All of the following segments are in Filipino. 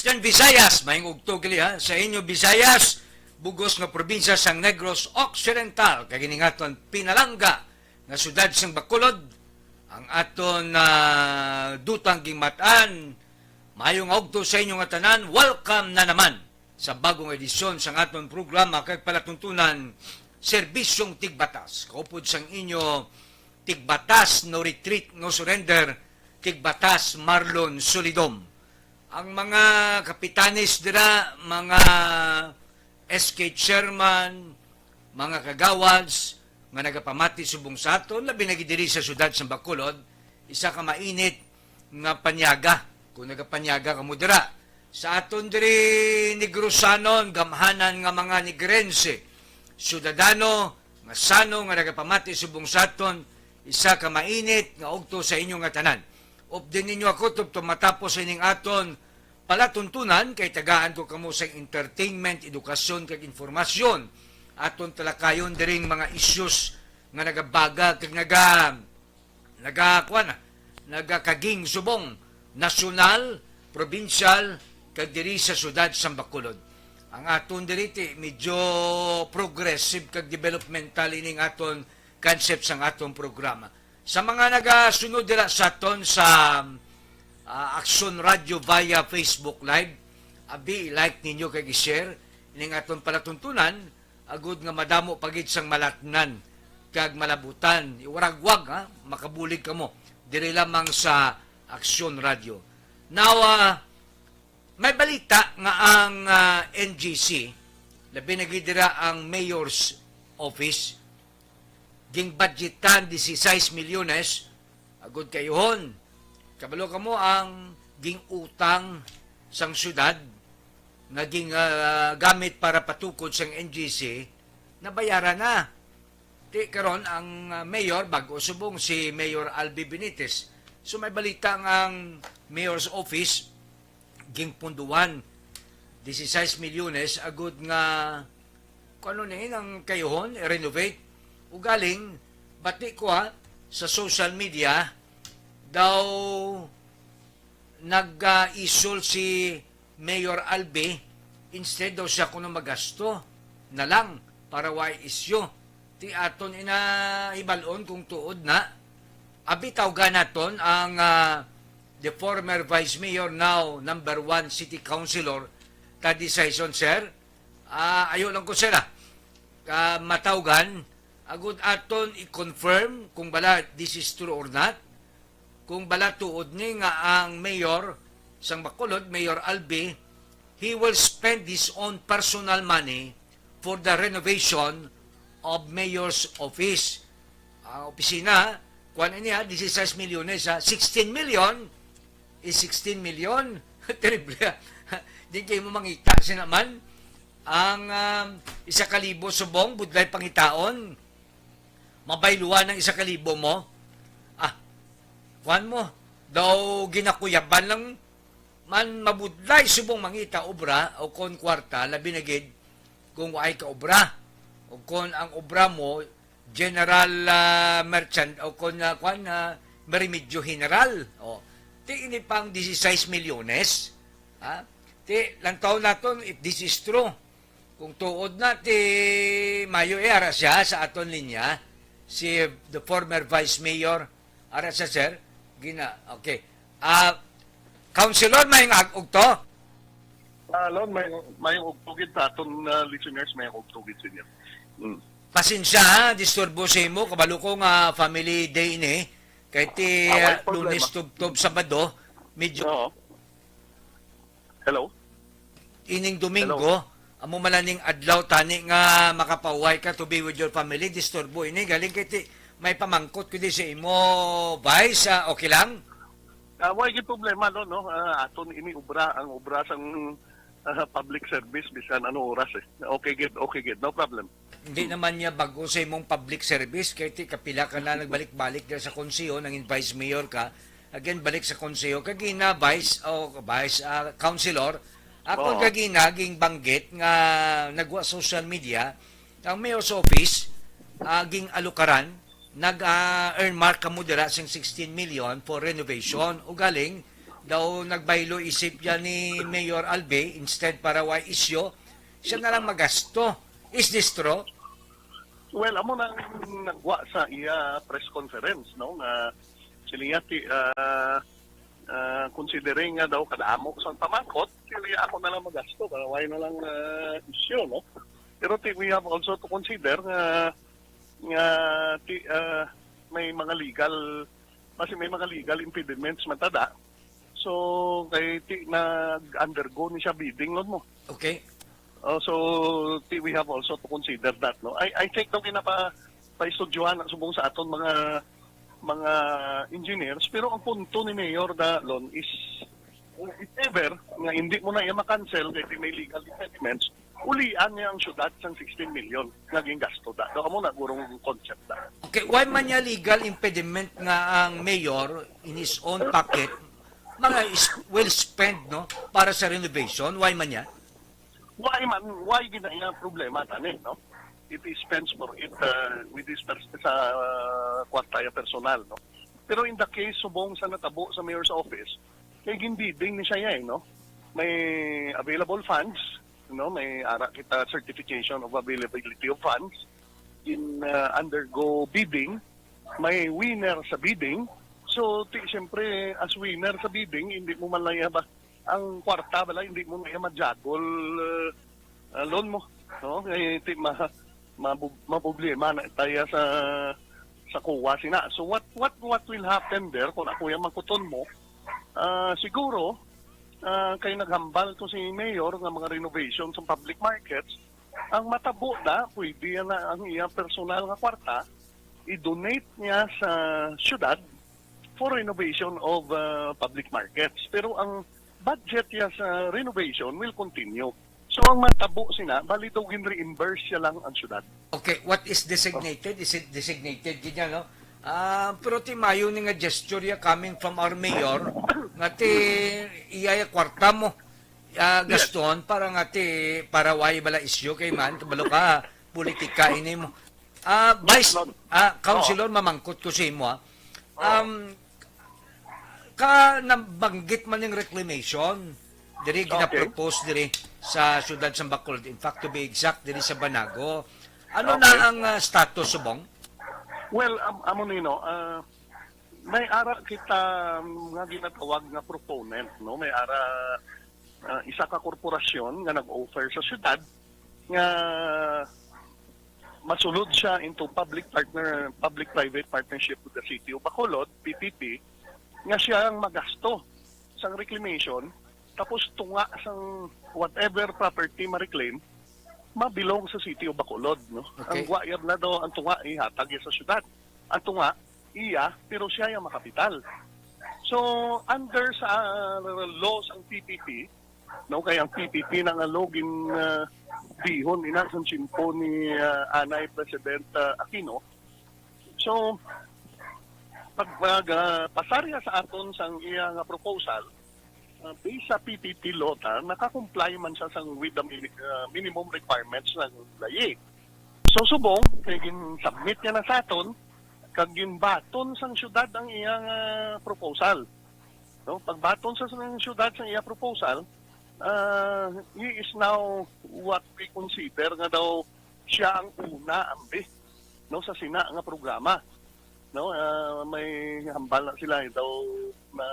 Western Visayas, maayong ugtog gali ha, sa inyo Visayas, bugos nga probinsya sang Negros Occidental, kaginingaton Pinalanga, nga sudad sang Bacolod, ang aton dutang gingmatan, maayong ugtog sa inyo nga tanan, welcome na naman sa bagong edisyon sang aton programa kay palatuntunan Serbisyong Tigbatas. Kaupod sang inyo Tigbatas no retreat no surrender, Tigbatas Marlon Solidom. Ang mga kapitanes dira, mga SK chairman, mga kagawads, nga nagapamati subong sa aton, labi nagidiri sa syudad sa Bacolod, isa ka mainit nga panyaga, kung nagapanyaga ka mo dira. Sa aton diri Negrosanon, gamhanan nga mga Negrense, syudadano, nga sano, nga nagapamati subong sa aton, isa ka mainit nga ugto sa inyong nga tanan. Updin ninyo ako tupto matapos sa inyong aton palatuntunan kay tagaan ko kamo sa entertainment, edukasyon kag informasyon. Aton talakayon diring mga issues nga nagabaga kag nagakaging subong nasyonal, probinsyal kag diri sa syudad sa Bacolod. Ang aton diri medyo progressive kag developmental ining aton concept sang aton programa. Sa mga nagasunod dira sa aton sa Action Radio via Facebook Live, abi like ninyo kay i-share ining aton palatuntunan agud nga madamo pagid sang malatnan kag malabutan iwaragwag ha makabulig kamo diri lamang sa Action Radio. Now may balita nga ang NGC labi na gidira ang mayor's office ging budgetan 16 milyones agud kayuhon. Kabalo ka mo ang ging utang sang syudad naging gamit para patukod sang NGC nabayaran na. Di karon ang mayor bago subong si Mayor Albi Benitez. So may balita ang mayor's office ging punduan 16 milyones agud nga kuno ni ang kayuhon renovate ugaling bati ko sa social media daw nag-isol si Mayor Albi instead daw siya kuno magasto na lang para way isyo ti aton ibalon kung tuod na abitaw ganaton ang the former Vice Mayor now number 1 City Councilor Tadi Saison sir ayo lang ko sila matawgan agud aton i-confirm kung bala this is true or not. Kung bala tuod ni nga ang mayor sang Bacolod, Mayor Albi, he will spend his own personal money for the renovation of mayor's office. Opisina, kuan niya 16 milyon sa 16 million is 16 million. Terrible. Di kayo mo mangita siya naman ang 1,000 subong budlay pangitaon. Mabayluan ng 1,000 mo. Kuan mo, daw ginakuyaban lang man mabudlay subong mangita obra o kon kwarta labi na gid kung waay ka obra o kon ang obra mo general merchant o kon kuan merimedyo general o ti ini pang 16 milyones ti lang taon naton if this is true kung tuod na ti Mayo era siya sa aton linya si the former vice mayor ara siya sir gina, okay. Councilor, may ug to? Lon, may ugtugid sa aton listeners, may ugtugid sa inyo. Pasensya ha, disturbo sa imo, kabalo ko nga family day ini, kay ti Lunes tub Sabado, medyo... Hello? Ining Domingo, amo malaning adlaw tani nga makapaway ka to be with your family, disturbo ini, galing kay ti may pamangkot ko di sa imo, Vice, okay lang? Wala yung problema, no? Aton ini ang obra sang public service, bisan ano oras eh. Okay, good, no problem. Hindi naman niya bago sa imong public service, kaya ti kapila ka na nagbalik-balik sa konseyo, nanging Vice Mayor ka, again, balik sa konseyo, kagina, Vice, Councilor, ako kagina, ging banggit nga nagwa social media, ang Mayor's Office, ging alukaran, nag-earn mark ka mo dira sing 16 million for renovation o galing daw nagbaylo isip yan ni Mayor Albe, instead para why isyo, siya na lang magasto. Is this true? Well, amo nang nagwa sa iya press conference, no, nga sila ti considering nga daw kadamo sa pamangkot, sila ako na lang magasto para why na lang issue, no. Pero we have also to consider nga may mga legal impediments matada. So kay nag-undergo ni siya bidding nun mo. Okay. So we have also to consider that, no. I think daw paistudyohan ang subong sa aton mga engineers, pero ang punto ni Mayor Dalon is if ever nga hindi mo na iya makancel kay may legal impediments, ulian niya ang syudad sang 16 million naging gasto da. Do mo na gurong concept da. Okay, why man niya legal impediment nga ang mayor in his own pocket mga will spend, no, para sa renovation? Why man niya? Why ginaya problema tani, no? It is spends for it with this sa kwartaya personal, no? Pero in the case subong sa natabo sa mayor's office, kay ginbidding ni siya no? May available funds, no? May ara kita certification of availability of funds in undergo bidding, may winner sa bidding. So siyempre as winner sa bidding, hindi mo man lang ba ang kwarta bala, hindi mo na ma-juggle loan mo, no? Kaya maproblema na tayo sa kuwa sina. So what will happen there kung ako yung magkuton mo? Siguro kay naghambal to si Mayor ng mga renovation sa public markets, ang matabo na pwede na ang iyang personal nga kwarta i-donate niya sa syudad for renovation of public markets. Pero ang budget niya sa renovation will continue. So ang matabo sina, bali daw gin-reimburse siya lang ang syudad. Okay, what is designated? Is it designated ganyan, no? Pero ti mayo ni nga gesture ya coming from our mayor nga ti iyaya kwarta mo gaston para nga ti para way bala isyo kay man kabalo ka politika ini mo. Vice Councilor, mamangkot ko sa imo ka nabanggit man yung reclamation diri gina-propose diri sa syudad sa Bacolod. In fact, to be exact, diri sa Banago. Ano na ang status subong? Well, amo nino, may ara kita nga ginatawag nga proponent, no? May ara isa ka korporasyon nga nag-offer sa syudad nga masulod siya into public-private partnership with the City of Bacolod, PPP, nga siya ang magasto sa reclamation, tapos tunga sang whatever property ma-reclaim, mabilong sa City of Bacolod, no? Okay. Ang wayab na daw, ang tunga ihatag sa syudad. Ang tunga, iya, pero siya yung makapital. So, under sa laws ang PPP, no, kaya ang PPP nang alogin bihon inang simpo ni Anay President Aquino. So, pasarya sa aton sang iya nga proposal, based sa PPP law, nakakomply man siya with the minimum requirements ng layi. So subong, kaya submit niya na sa aton, kag ginbaton sang syudad ang iyang proposal. No? Pagbaton sa syudad sang iyang proposal, he is now what we consider nga daw siya ang una ambi, no, sa sina nga programa. No, may hambal na sila daw na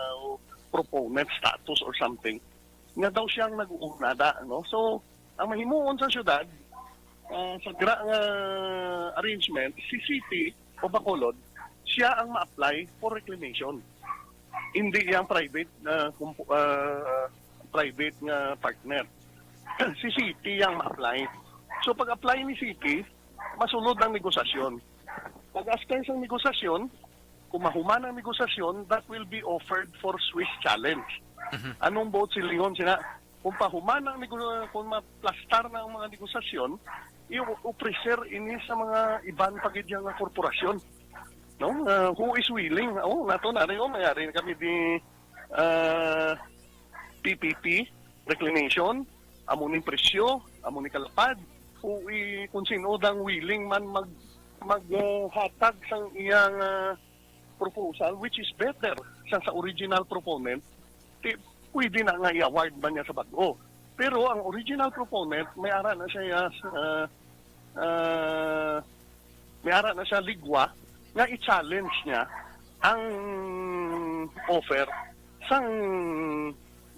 proponent status or something nga daw siyang nag-uuna da, no. So ang mahimuon sa syudad sa arrangement, si City o Bacolod, siya ang ma-apply for reclamation, hindi yung private private nga partner. Si City ang ma-apply. So pag-apply ni City, masunod ang negosasyon. Pag after sa negosasyon, kung mahuman ang negosasyon, that will be offered for Swiss challenge. Anong boat silingon sila? Kung pahuman ang kung maplastar na ang mga negosasyon, i-preser ini sa mga ibang pagidyang ng korporasyon. No? Who is willing? Nato na rin, mayari na kami di PPP, reclamation, amuning presyo, amuning kalapad, kung sino dang willing man maghatag sang iyang proposal, which is better sa original proponent, pwede na nga i-award ba niya sa bago. Pero ang original proponent, may ara na siya ligwa nga i-challenge niya ang offer sang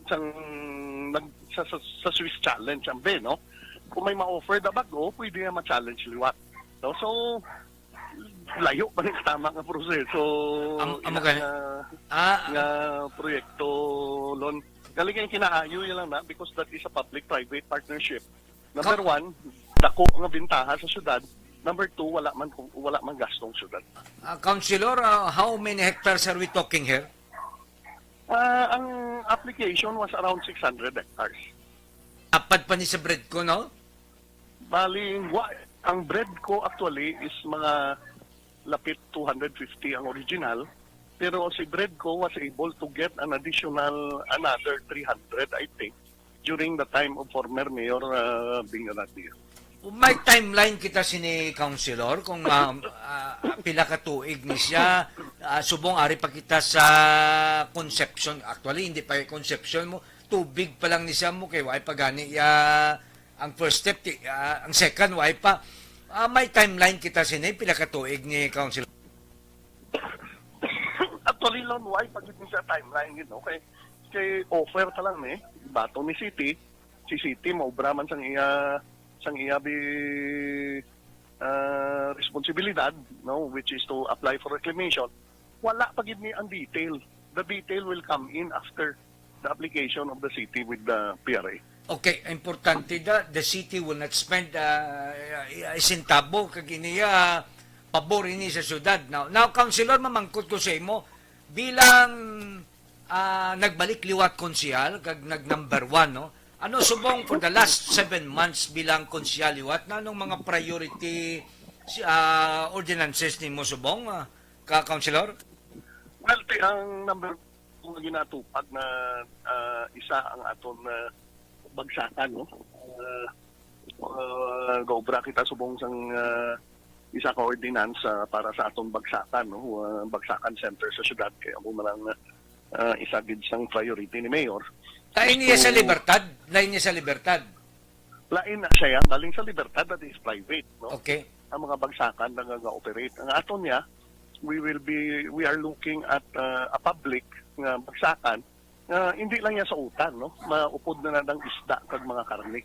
sa Swiss Challenge ang no? Kung may ma-offer na bago, pwede nga ma-challenge liwat. No? So, layo pa rin tama nga proseso nga proyekto lon. Galing yung kinaayo yun lang na because that is a public-private partnership. Number one, dako nga bintaha sa syudad. Number two, wala man gastong syudad. Councilor, how many hectares are we talking here? Ang application was around 600 hectares. Apat pa ni sa bread ko, no? Bali, ang bread ko actually is mga lapit 250 ang original. Pero si bread ko was able to get an additional another 300, I think, during the time of former Mayor Bing Aradia. May timeline kita sini Councilor kung pila ka tuig ni siya subong ari pa kita sa conception. Actually hindi pa conception mo, tubig pa lang ni siya mo kay way pa gani ang first step ang second way pa. May timeline kita sini pila ka tuig ni Councilor. Actually long way pag ito sa timeline kay offer ta lang bato ni City, si City maubra man sang iya responsibilidad, no, which is to apply for reclamation. Wala pa gid ni ang detail. The detail will come in after the application of the city with the PRA. Okay, importante the city will not spend centavo kag iniya pabor ini sa syudad. Now Councilor, mamangkot ko sa imo bilang nagbalik liwat konsyal kag nag number 1, no? Ano subong for the last 7 months bilang konsyal liwat na anong mga priority ordinances ni mo subong Councilor? Well, ang number kung ginatupag na isa ang aton bagsakan, no? Gobra kita subong sang isa ka ordinance para sa atong bagsakan, no? Bagsakan center sa syudad kaya mo man isa gid sang priority ni Mayor. Lain niya sa Libertad? Lain niya sa Libertad? Lain na siya yan. Galing sa Libertad that is private, no? Okay. Ang mga bagsakan na nga-operate. Ang aton niya, we are looking at a public nga bagsakan hindi lang yan sa utan, no? Maupod na ng isda kag mga karne.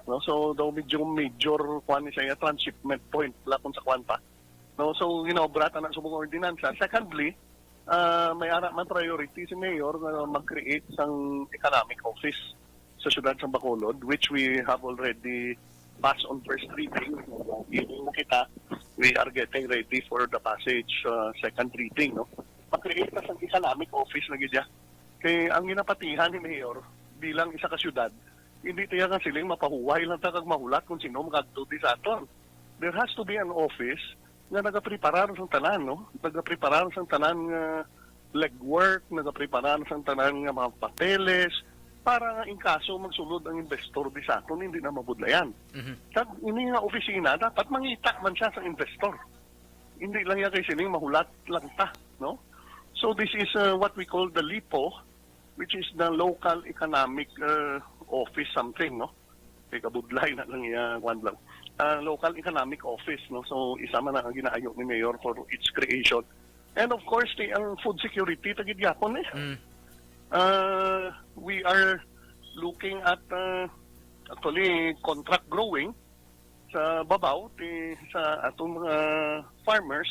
No? So, daw medyo major kwan siya transshipment point wala kung sa kwan pa. No? So, ginaobrata na sa mga ordinansa. Secondly, may ara man priority si Mayor na mag-create sang economic office sa syudad ng Bacolod, which we have already passed on first reading. Kita, we are getting ready for the passage second reading. No? Mag-create na sang economic office na gidya. Kaya ang ginapatihan ni Mayor bilang isa ka syudad, hindi tayo nga siling mapahuway lang kag mahulat kung sino magagduti sa aton. There has to be an office nga nagapreparar sang tanan, no? Nagapreparar sang tanan nga legwork, nagapreparar sang tanan nga mga papeles para nga in kaso magsulod ang investor di sa aton, hindi na mabudlayan. Kag ini nga opisina dapat mangita man siya sa investor. Hindi lang yan kay sining mahulat lang ta, no? So this is what we call the LIPO, which is the Local Economic Office something, no? Kay kabudlay na lang yan lang. Local Economic Office, no? So isa man ang ginaayo ni Mayor for its creation. And of course, ang food security tagid gyapon we are looking at actually contract growing sa babaw sa atong mga farmers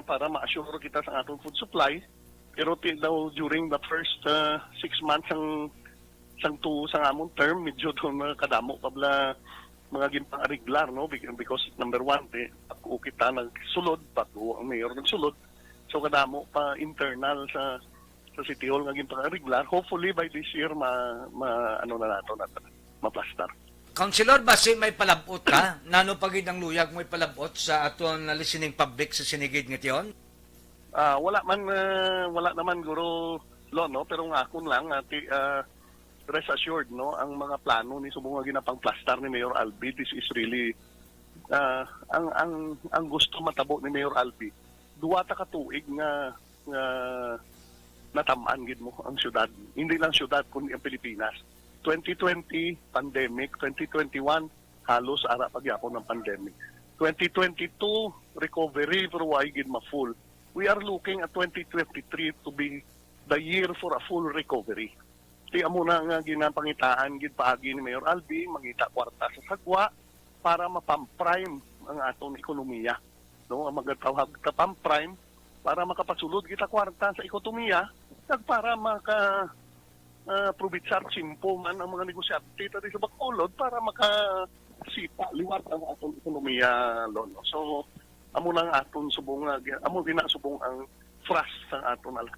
para ma-assure kita sa atong food supply. Pero daw during the first 6 months sang among term medyo doon kadamo pabla mga ginpang-ariglar, no? Because number one, ako kita nagsulod, bago ang mayor nagsulod. So kadamo pa internal sa City Hall nga ginpang-ariglar. Hopefully by this year maplastar. Councilor, basi may palabot ka? Nano pagid ang luyag mo palabot sa aton listening public sa sinigid nga tiyon? Wala naman guro lo, no? Pero nga akon lang rest assured, no, ang mga plano ni subong nga ginapang plastar ni Mayor Albi, this is really ang gusto matabo ni Mayor Albi. Duwa ta ka tuig nga natamaan gid mo ang syudad. Hindi lang syudad kundi ang Pilipinas. 2020 pandemic, 2021 halos ara pagyapon ng pandemic. 2022 recovery pero why gid ma-full. We are looking at 2023 to be the year for a full recovery. Di amo na nga ginapangitaan gid paagi ni Mayor Albi mangita kwarta sa sagwa para mapamprime ang aton ekonomiya. No, ang magatawag ka pamprime para makapasulod kita kwarta sa ekonomiya kag para maka probitsar simpo man ang mga negosyante tadi sa Bacolod para makasipa liwat ang atong ekonomiya lono. So amo nang aton subong amo ginasubong ang thrust sa aton ala.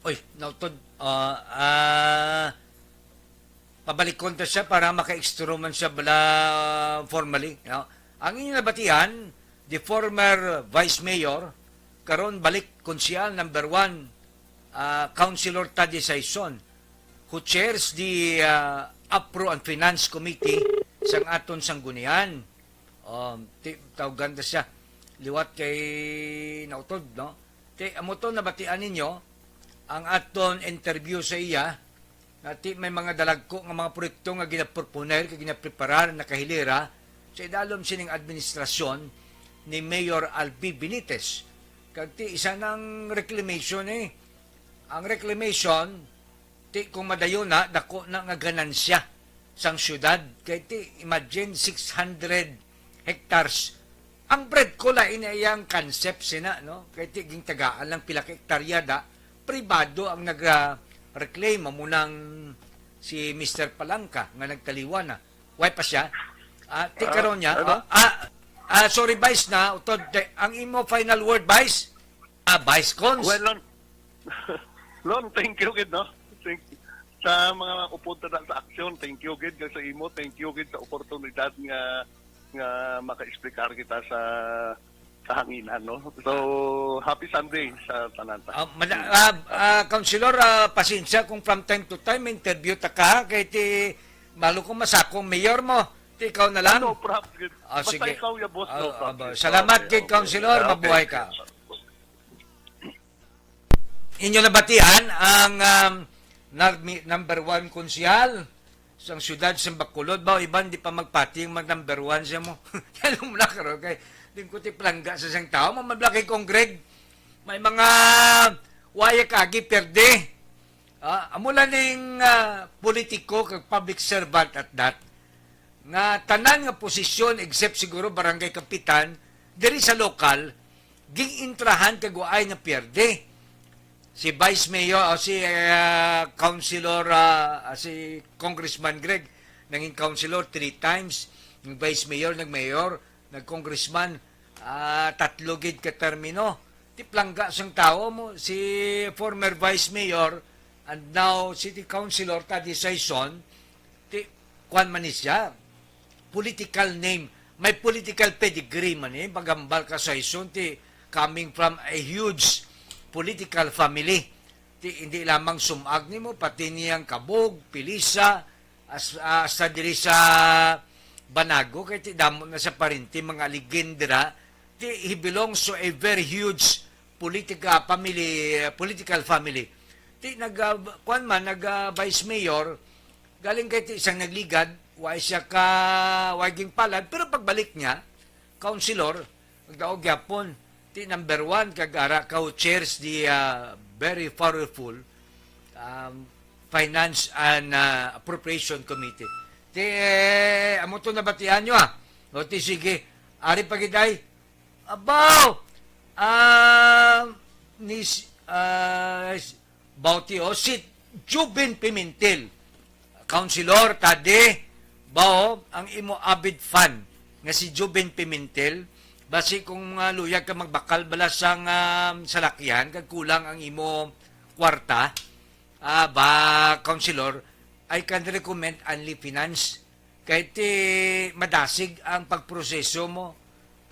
Oy, nautod, pabalik kontra siya para maka-extro man siya bala formally. No? Ang inyong nabatihan, the former Vice Mayor, karon balik konsyal number 1, Councilor Taddy Saison, who chairs the APRO and Finance Committee sang aton sanggunian. Tawagan na siya, liwat kay nautod, no? Amo to nabatian ninyo, ang aton interview sa iya, nati may mga dalagko nga mga proyekto nga ginaproponer, kag ginapreparar, nakahilera, sa idalom sining administrasyon ni Mayor Albi Benitez. Kag ti isa ng reclamation Ang reclamation, ti kung madayo na, dako na nga ganansya sang syudad. Kaya ti imagine 600 hectares. Ang bread ko la inayang concept sina, no? Kaya ti ging tagaan lang pila ka hektaryada, pribado ang nag-reclaim munang si Mr. Palangka nga nagtaliwan na. Why pa siya? Karon niya. Sorry, Vice na. Utod, ang imo final word, Vice? Vice Cons. Well, Lon, thank you gid no. Sa mga upunta na sa aksyon, thank you gid sa imo, thank you gid sa oportunidad nga maka-explicar kita sa kahanginan, no? So, happy Sunday sa tanan. Councilor, pasensya kung from time to time interview ta ka kay ti malo ko masakong mayor mo. Ti ikaw na lang. No problem. Basta Sige. ikaw ya boss, no problem. Salamat kay Councilor, mabuhay ka. Inyo nabatian ang number 1 konsyal sa syudad sa Bacolod. Ba iban di pa magpati yung number 1 siya mo. Alam mo na karo kay din ko ti plangga sa isang tao, mamablaki kong Greg. May mga waya kagi perde. Amula ning politiko kag public servant at that. Nga tanan nga posisyon except siguro barangay kapitan diri sa lokal ging intrahan kag waay nga perde. Si Vice Mayor o si Councilor si Congressman Greg naging councilor 3 times, yung Vice Mayor nag-mayor, nag-congressman 3 gid ka termino. Ti plangga sang tao mo si former Vice Mayor and now City Councilor Taddy Saison, ti kwan man siya, political name, may political pedigree man pagambal ka Saison, ti coming from a huge political family. Ti hindi lamang sumag nimo pati niyang kabog, pilisa, sa diri sa Banago kay ti damo na sa parinti mga legendera. He belongs to a very huge political family. Ti kuan man vice mayor galing kay ti isang nagligad, way siya ka waging palad, pero pagbalik niya councilor magdaog gyapon ti number 1 kagara co-chairs the very powerful Finance and Appropriation Committee. Ti amo to nabatian nyo O ti sige, ari pagiday. Abaw! Bauti o si Jubin Pimentel. Councilor Tade, bao ang imo avid fan nga si Jubin Pimentel. Basi kung luyag ka magbakal bala sang salakyan, kag kulang ang imo kwarta, Councilor, I can recommend Only Finance. Kahit madasig ang pagproseso mo,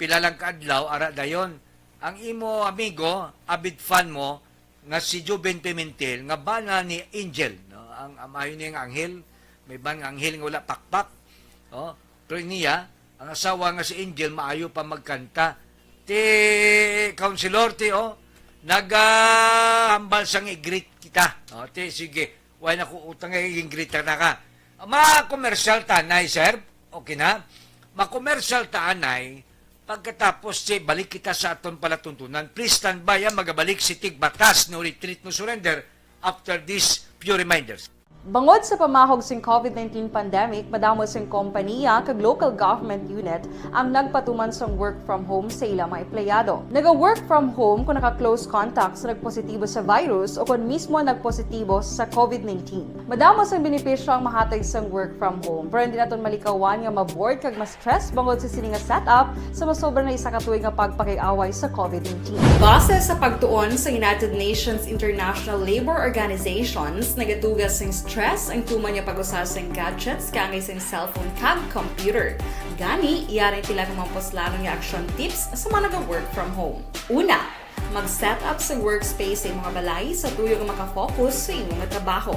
pila lang kaadlaw, ara dayon. Ang imo amigo, avid fan mo, nga si Jubin Pimentel, nga bana ni Angel, no? Ang amayo niya ang anghel, may ban nga anghel nga wala pakpak, no? Pero niya, ang asawa nga si Angel, maayo pa magkanta. Councilor, naghambal sang i-greet kita. O, te, sige, why na ko utang i-greet na ka. Ma-commercial tanay, sir. Okay na? Ma-commercial tanay, pagkatapos balik kita sa aton palatuntunan, please stand by, magabalik si Tig Batas no retreat no surrender after these few reminders. Bangod sa pamahog sing COVID-19 pandemic, madamo sing kompanya kag local government unit ang nagpatuman sang work from home sa ilang mga empleyado. Naga-work from home kung naka-close contacts sa nagpositibo sa virus o kung mismo nagpositibo sa COVID-19. Madamo sang benepisyo ang mahatag sang work from home, pero hindi naton malikawan nga ma-bored kag ma-stress bangod sa sini nga setup sa masobra na isa ka tuig nga pagpakiaway sa COVID-19. Base sa pagtuon sa United Nations International Labour Organizations, nagatugas sing stress ang tuman niya pag-usar sa gadgets kangay sa cellphone kag computer. Gani, iyarin tila ng mga poslanong nga action tips sa mga nag-work from home. Una, mag-set up sa workspace sa mga balay sa tuyo nga makafocus sa imong nga trabaho.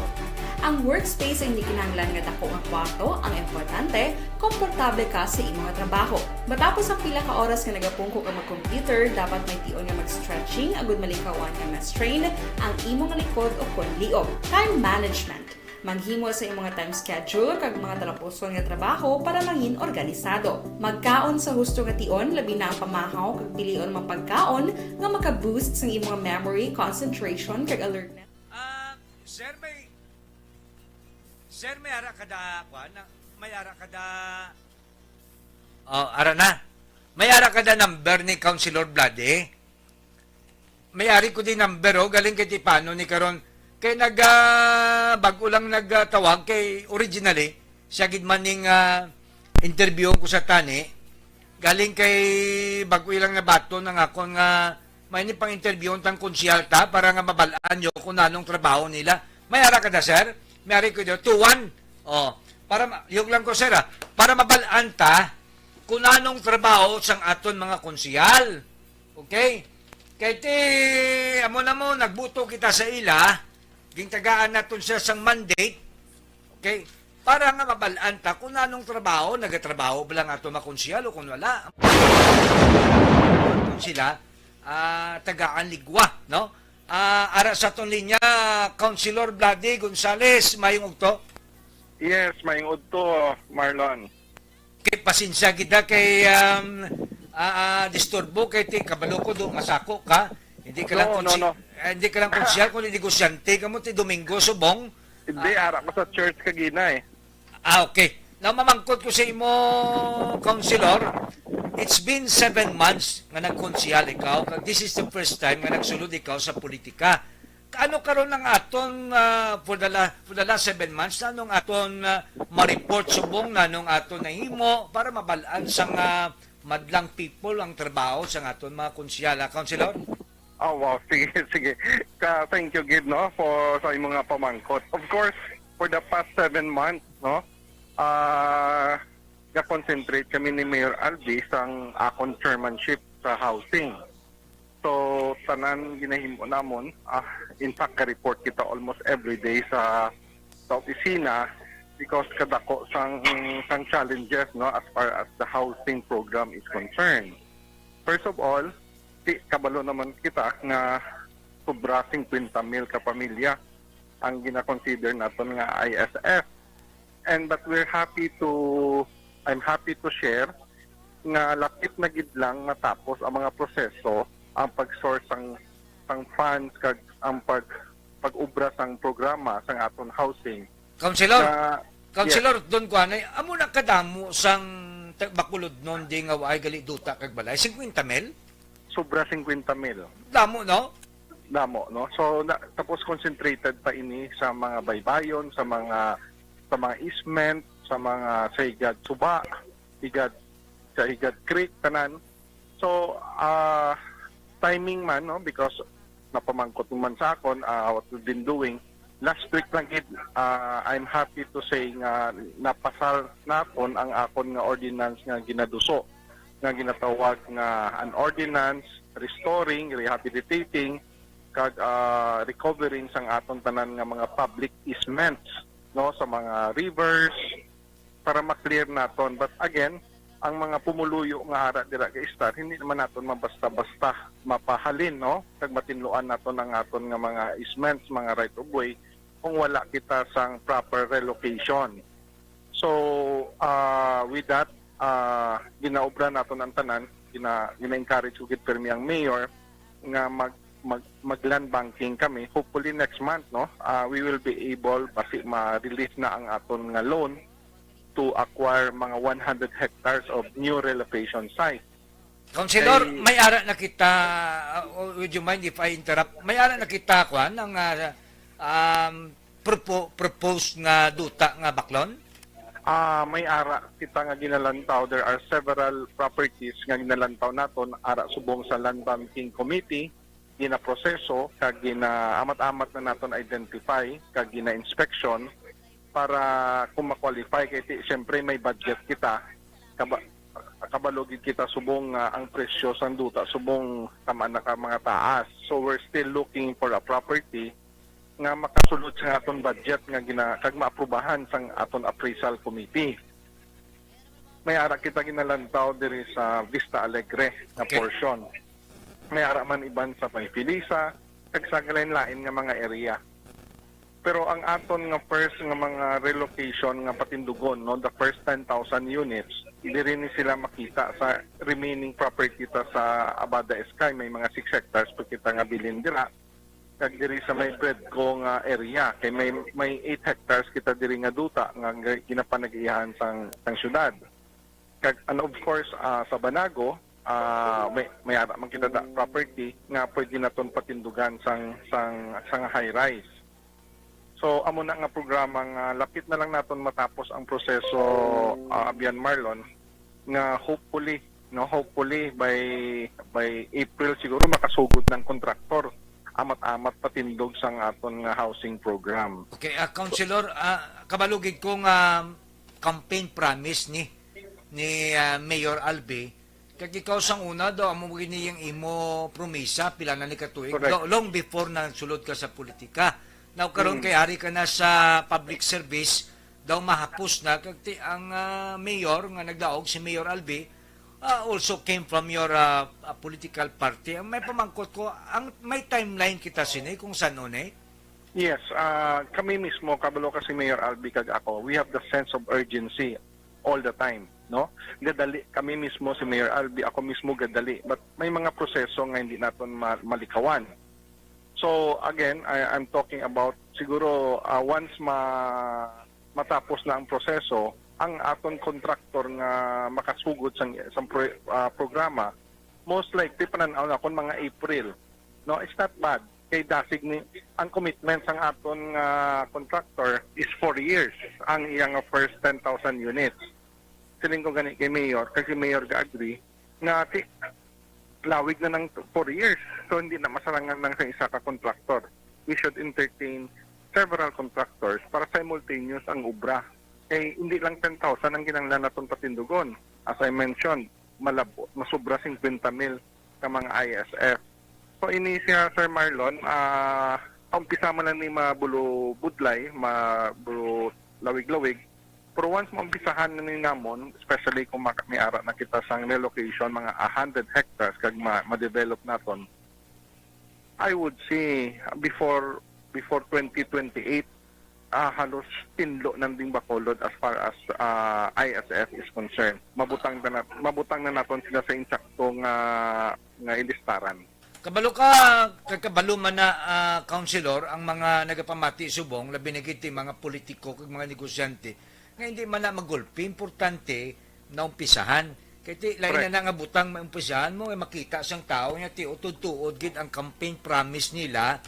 Ang workspace ay hindi kinahanglan nga dako nga kwarto, ang importante, komportable ka sa imong nga trabaho. Matapos ang pila ka oras nga nagapungko ka mag-computer, dapat may tion nga mag-stretching agud malikawan nga ma-strain ang imong likod o konliog. Time management. Maghimo sa imong nga time schedule kag mga talapuson nga trabaho para mangin organisado. Magkaon sa husto nga tion, labi na ang pamahaw kag pilion mga pagkaon nga maka-boost sa imong memory, concentration kag alertness. Sir, may ara kada may ara kada ara na. May ara kada number ni Councilor Blade. May ari ko din number galing kay Tipano ni karon kay bago lang nagtawag kay originally siya gid man ning interview ko sa tani galing kay bago ilang nabato ng akon nga may ni pang interview tang konsyal ta para nga mabalaan yo kung anong trabaho nila. May ara kada sir? May ari ko dito 2-1. Para yung lang ko sir para mabalaan ta kung anong trabaho sang aton mga konsyal. Okay? Kay ti amo na mo nagbuto kita sa ila gintagaan naton siya sang mandate, okay, para nga mabalaan ta kung anong trabaho, nagatrabaho ba lang ato makonsyal o kung wala. Kung sila, tagaan ligwa, no? Ara sa itong linya, Councilor Vladi Gonzales, mayong ugto? Yes, mayong udto, Marlon. Kay pasinsya kita kay disturbo kay ti kabalo ko do masako ka. Hindi ka lang hindi ka lang konsyal kundi negosyante ka mo ti Domingo subong. Hindi, harap ko sa church kagina eh. Okay. Now, mamangkot ko sa imo, Councilor, it's been 7 months nga nagkonsyal ikaw. This is the first time nga nagsulod ikaw sa politika. Ano karon ng aton for the last 7 months, nanong aton ma-report subong, nanong aton nahimo para mabalaan sang madlang people ang trabaho sa aton mga konsyala. Councilor? Oh, wow. Sige, sige. Thank you, Gid, no, for sa imong nga pamangkot. Of course, for the past 7 months, no, ga-concentrate kami ni Mayor Albi sang akong chairmanship sa housing. So, tanan ginahimo namon, in fact, ka-report kita almost every day sa opisina because kadako sang challenges, no, as far as the housing program is concerned. First of all, kabalo naman kita nga sobra 50,000 ka pamilya ang gina-consider naton nga ISF. But I'm happy to share nga lapit na gid lang matapos ang mga proseso ang pag-source sang funds kag ang pag-ubra sang programa sang aton housing. Councilor, Councilor, doon ko anay, amo na kadamo sang bakulod non di nga waay gali duta kag balay 50,000? Sobra 50,000. Damo, no? Damo, no? So, tapos concentrated pa ini sa mga baybayon, sa mga easement, sa mga sa Higad Suba, sa Higad Creek, tanan. So, timing man, no? Because napamangkot man sa akon, what we've been doing, last week lang I'm happy to say nga napasal nakon ang akon nga ordinance nga ginaduso nga ginatawag nga an ordinance restoring, rehabilitating kag recovering sang aton tanan nga mga public easements, no, sa mga rivers para ma-clear naton. But again, ang mga pumuluyo nga ara dira kay Star hindi naman naton mabasta-basta mapahalin, no, kag matinluan naton ang aton nga mga easements, mga right of way kung wala kita sang proper relocation. So with that, ginaobra naton ang tanan, gina-encourage ko gid permi ang mayor nga mag-land banking kami. Hopefully next month, no, we will be able basi ma-release na ang aton nga loan to acquire mga 100 hectares of new relocation site. Councilor, Kay- may ara na kita, would you mind if I interrupt? May ara na kita, Kwan, ang proposed nga duta nga baklon? May ara kita nga ginalantaw. There are several properties nga ginalantaw naton ara subong sa Land Banking Committee, gina-proseso kag gina-amat-amat na naton identify kag gina-inspection para kung ma-qualify kay siyempre may budget kita kabalogid kita subong ang presyo sang duta subong tama na ka mga taas. So we're still looking for a property nga makasulod sa aton budget nga kag maaprubahan sang aton appraisal committee. May ara kita ginalantaw diri sa Vista Alegre na Okay. portion. May ara man iban sa Paypilisa kag sa lain nga mga area. Pero ang aton nga first nga mga relocation nga patindugon, no, the first 10,000 units, diri ni sila makita sa remaining property ta sa Abada Sky. May mga 6 hectares pa kita nga bilin dira. Kag diri sa may Bredco nga area kay may 8 hectares kita diri nga duta nga ginapanag-iyahan sang syudad. Kag and of course sa Banago may ara man kita da property nga pwede naton patindugan sang high rise. So amo na nga programa nga lapit na lang naton matapos ang proseso Abian Marlon nga hopefully by April siguro makasugod ng kontraktor amat-amat patindog sang aton nga housing program. Okay, Councilor, kabalugid kong campaign promise ni Mayor Albi, kag ikaw sang una daw amo gini yung imo promesa pila na ni katuig Correct. long before na sulod ka sa politika. Now karon kay ari ka na sa public service daw mahapos na kag ang mayor nga nagdaog si Mayor Albi also came from your political party. Ang may pamangkot ko, may timeline kita sini kung saan eh? Yes, kami mismo kabalo kasi Mayor Albi kag ako, we have the sense of urgency all the time, no? Gadali kami mismo si Mayor Albi, ako mismo gadali, but may mga proseso nga hindi naton malikawan. So again, I'm talking about siguro once matapos na ang proseso, ang aton contractor nga makasugod sang programa, most likely pananaw na kon mga April. No, it's not bad. Kay dasig ni ang commitment sang aton contractor is 4 years ang iyang first 10,000 units. Siling ko gani kay Mayor, kasi Mayor ga-agree nga lawig na ng 4 years. So hindi na masalangan lang sa isa ka contractor. We should entertain several contractors para simultaneous ang obra. Eh, hindi lang 10,000 ang kinanglan naton patindugon. As I mentioned, masubra 50 mil ka mga ISF. So ini siya Sir Marlon, umpisa man lang ni mabulo budlay, mabulo lawig-lawig. Pero once maumpisahan na ni namon, especially kung may ara na kita sang relocation, mga 100 hectares kag ma-develop naton, I would say before 2028, halos tinlo ng ding Bacolod as far as ISF is concerned. Mabutang na naton sila sa insakto nga ilistaran. Kabalo man na councilor ang mga nagapamati subong labi na kiti mga politiko kag mga negosyante nga hindi man na magulpi, importante na umpisahan. Kaya lain na nga butang maumpisahan mo, makita sang tao nga ti utud-tuod gid ang campaign promise nila,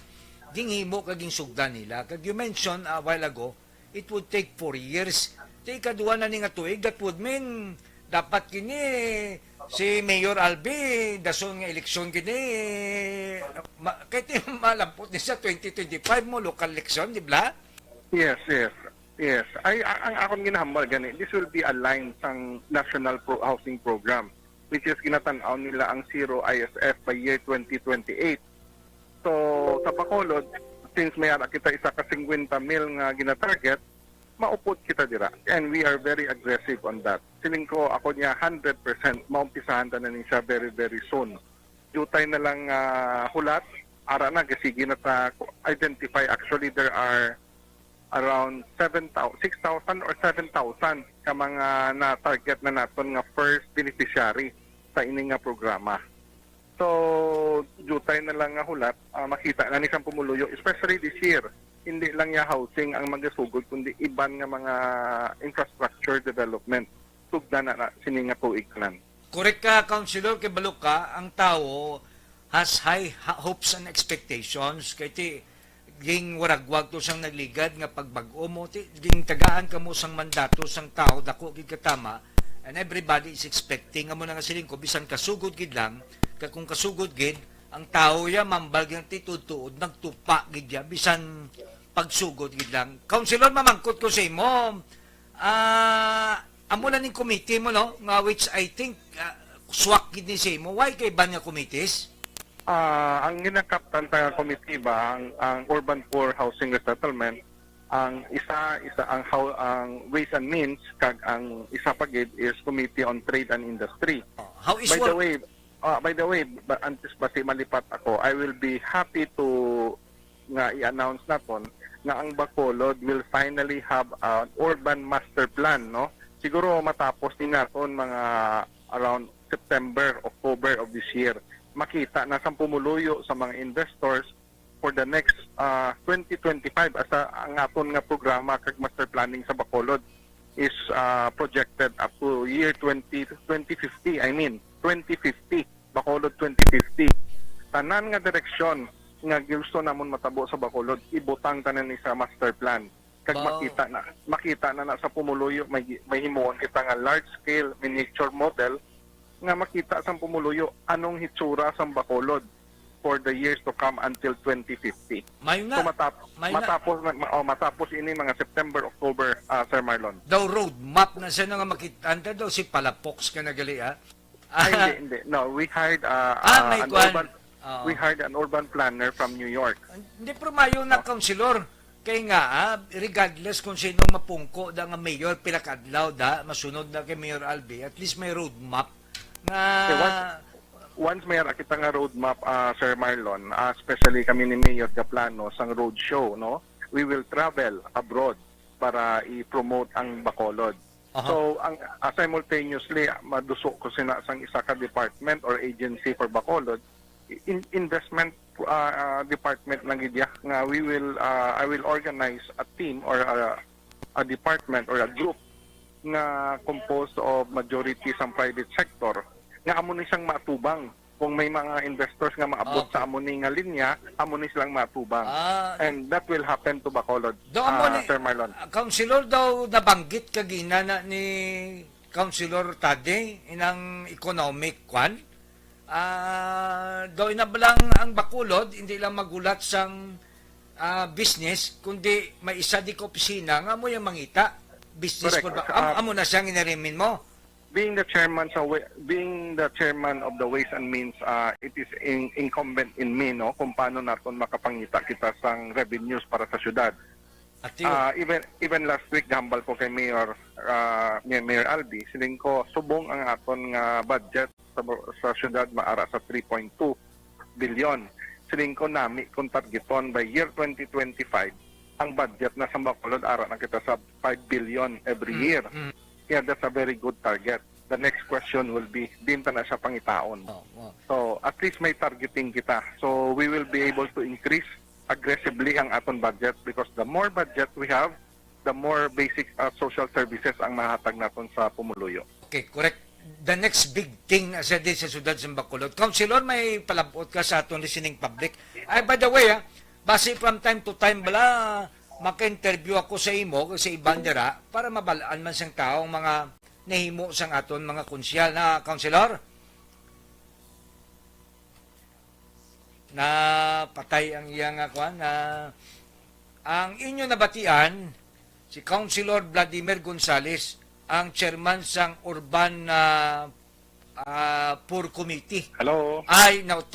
dinghimo kaging sugdan nila. Kag you mentioned a while ago, it would take 4 years. Ti ikaduha na ni nga tuig, that would mean dapat kini si Mayor Albi dason nga eleksyon kini kay malampot ni sa 2025 mo local election, di ba? Yes. Ang akong ginahambal gani, this will be aligned sang National Housing Program, which is ginatan-aw nila ang zero ISF by year 2028. So, sa Bacolod, since may ara kita isa ka 50 mil nga gina-target, maupod kita dira. And we are very aggressive on that. Siling ko ako niya 100% maumpisahan na ni siya very very soon. Jutay na lang hulat, ara na kasi na ta identify. Actually there are around 6,000 or 7,000 ka mga na-target na naton nga first beneficiary sa ining nga programa. So, jutay na lang nga hulat, makita na ni siyang pumuluyo, especially this year. Hindi lang ya housing ang magasugod, kundi iban nga mga infrastructure development. Tugda na sini nga tuig nan. Correct ka, Councilor, kay Baluka, ang tao has high hopes and expectations. Kaya ti, ging waragwag to sang nagligad nga pagbag-o mo, ti, ging tagaan ka mo sang mandato sang tao, dako gid katama, and everybody is expecting, amo na nga siling ko, bisan kasugod gid lang, kung kasugod gid, ang tao ya mambal ng titutuod, nagtupa gid ya, bisan pagsugod gid lang. Councilor, mamangkot ko sa imo, amo na ning committee mo, no? Nga which I think, swak gid ni sa imo, why kay ban nga committees? Ang ginakaptan sa committee ba ang Urban Poor Housing Resettlement, ang ang Ways and Means kag ang isa pa gid is Committee on Trade and Industry. How is By the way, antes basi malipat ako, I will be happy to nga i-announce naton nga ang Bacolod will finally have an urban master plan, no? Siguro matapos din naton mga around September, October of this year. Makita na sa pumuluyo sa mga investors for the next 2025 asa ang aton nga programa kag master planning sa Bacolod is projected up to year 2050. I mean 2050, Bacolod 2050. Tanan nga direksyon nga gusto namon matabo sa Bacolod, ibutang tanan ni sa master plan. Kag Wow. makita na sa pumuluyo may himuon kita nga large scale miniature model nga makita sa pumuluyo anong hitsura sa Bacolod for the years to come until 2050. May na. So matapos ini mga September, October, Sir Marlon. Daw road map na siya nga makita daw si Palapox ka nagali Ay, hindi. No, we hired may an kwan. urban Oo. we hired an urban planner from New York. Hindi pero mayo na councilor. Kay nga regardless kung sino mapungko da nga mayor pilakadlaw da masunod na kay Mayor Albi, at least may road map nga Once may kita nga roadmap, Sir Marlon, especially kami ni Mayor Gaplano sang road show, no? We will travel abroad para i-promote ang Bacolod. Aha. So, simultaneously, madusok ko sina sang isa ka department or agency for Bacolod, investment department lang gidya nga I will organize a team or a department or a group nga composed of majority sa private sector nga amo ni siyang matubang kung may mga investors nga maabot Okay. sa amo ni nga linya, amo ni silang matubang. And that will happen to Bacolod, daw amo ni Sir Marlon. councilor daw nabanggit kagina na ni Councilor Tade inang economic kwan. Daw inabalang ang Bacolod hindi lang magulat sang business kundi may isa di ko opisina nga mo yung mangita business Correct. for amo na siyang inarimin mo. Being the chairman of the Ways and Means, it is incumbent in me, no, kung paano naton makapangita kita sang revenues para sa syudad. At Even last week gahambal ko kay Mayor Albi, siling ko subong ang aton nga budget sa syudad maara sa 3.2 billion. Siling ko nami kung targeton by year 2025 ang budget na sa Bacolod ara na kita sa 5 billion every year. Yeah, that's a very good target. The next question will be, dinta na siya pangitaon. So, at least may targeting kita. So, we will be able to increase aggressively ang aton budget because the more budget we have, the more basic social services ang mahatag naton sa pumuluyo. Okay, correct. The next big thing sa di sa sudad sa Bacolod. Councilor, may palabot ka sa aton listening public. Ay, by the way, base from time to time bala, maka-interview ako sa imo, sa ibang dira, para mabalaan man sang taong mga nahimo sang aton mga konsyal na councilor. Na patay ang iyang kwan na ang inyo nabatian si Councilor Vladimir Gonzales, ang chairman sang Urban Poor Committee. Hello? Ay, no,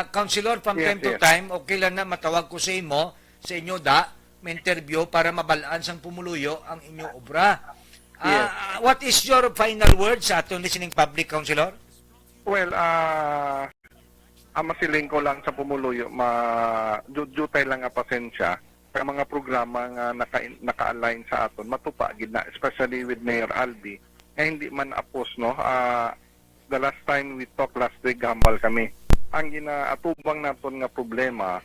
Councilor, from Yes, time to yes. time, okay lang na matawag ko sa imo, sa inyo da, may interview para mabalaan sang pumuluyo ang inyong obra. Yes. What is your final word sa atong listening public, Councilor? Well, masiling ko lang sa pumuluyo, jutay lang nga pasensya. Ang mga programa nga naka-align sa aton, matupa gid na, especially with Mayor Albi. Hindi man apos, no? The last time we talked last week, gambal kami. Ang ginaatubang naton nga problema,